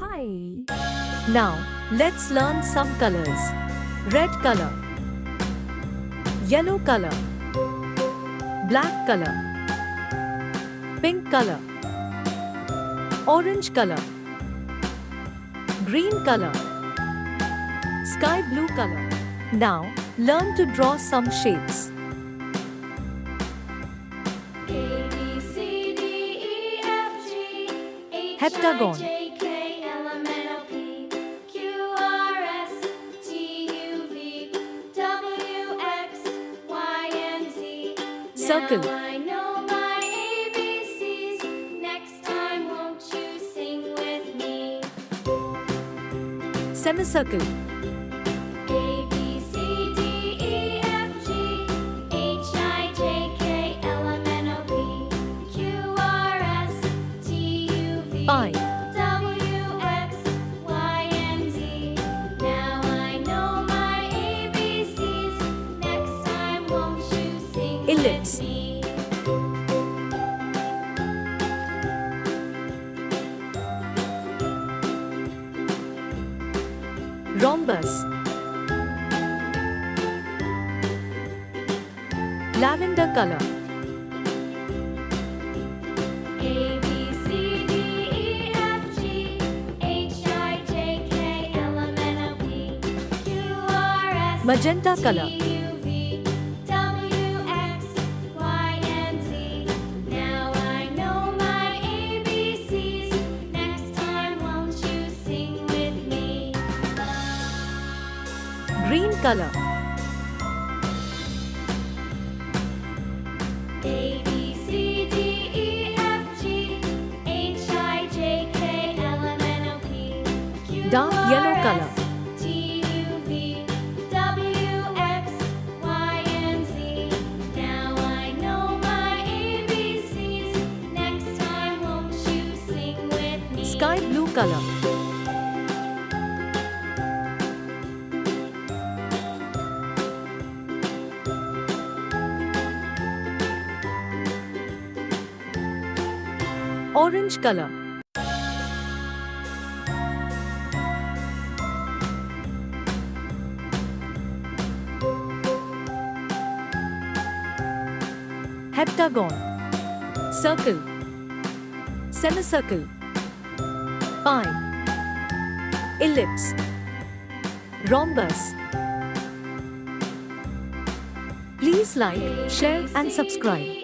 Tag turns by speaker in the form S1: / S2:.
S1: Hi. Now, let's learn some colors. Red color, yellow color, black color, pink color, orange color, green color, sky blue color. Now, learn to draw some shapes. Heptagon, circle, semicircle, pie, ellipse, rhombus, lavender color, magenta color, green color, dark yellow color, sky blue color, orange color, heptagon, circle, semicircle, pie, ellipse, rhombus. Please like, share and subscribe.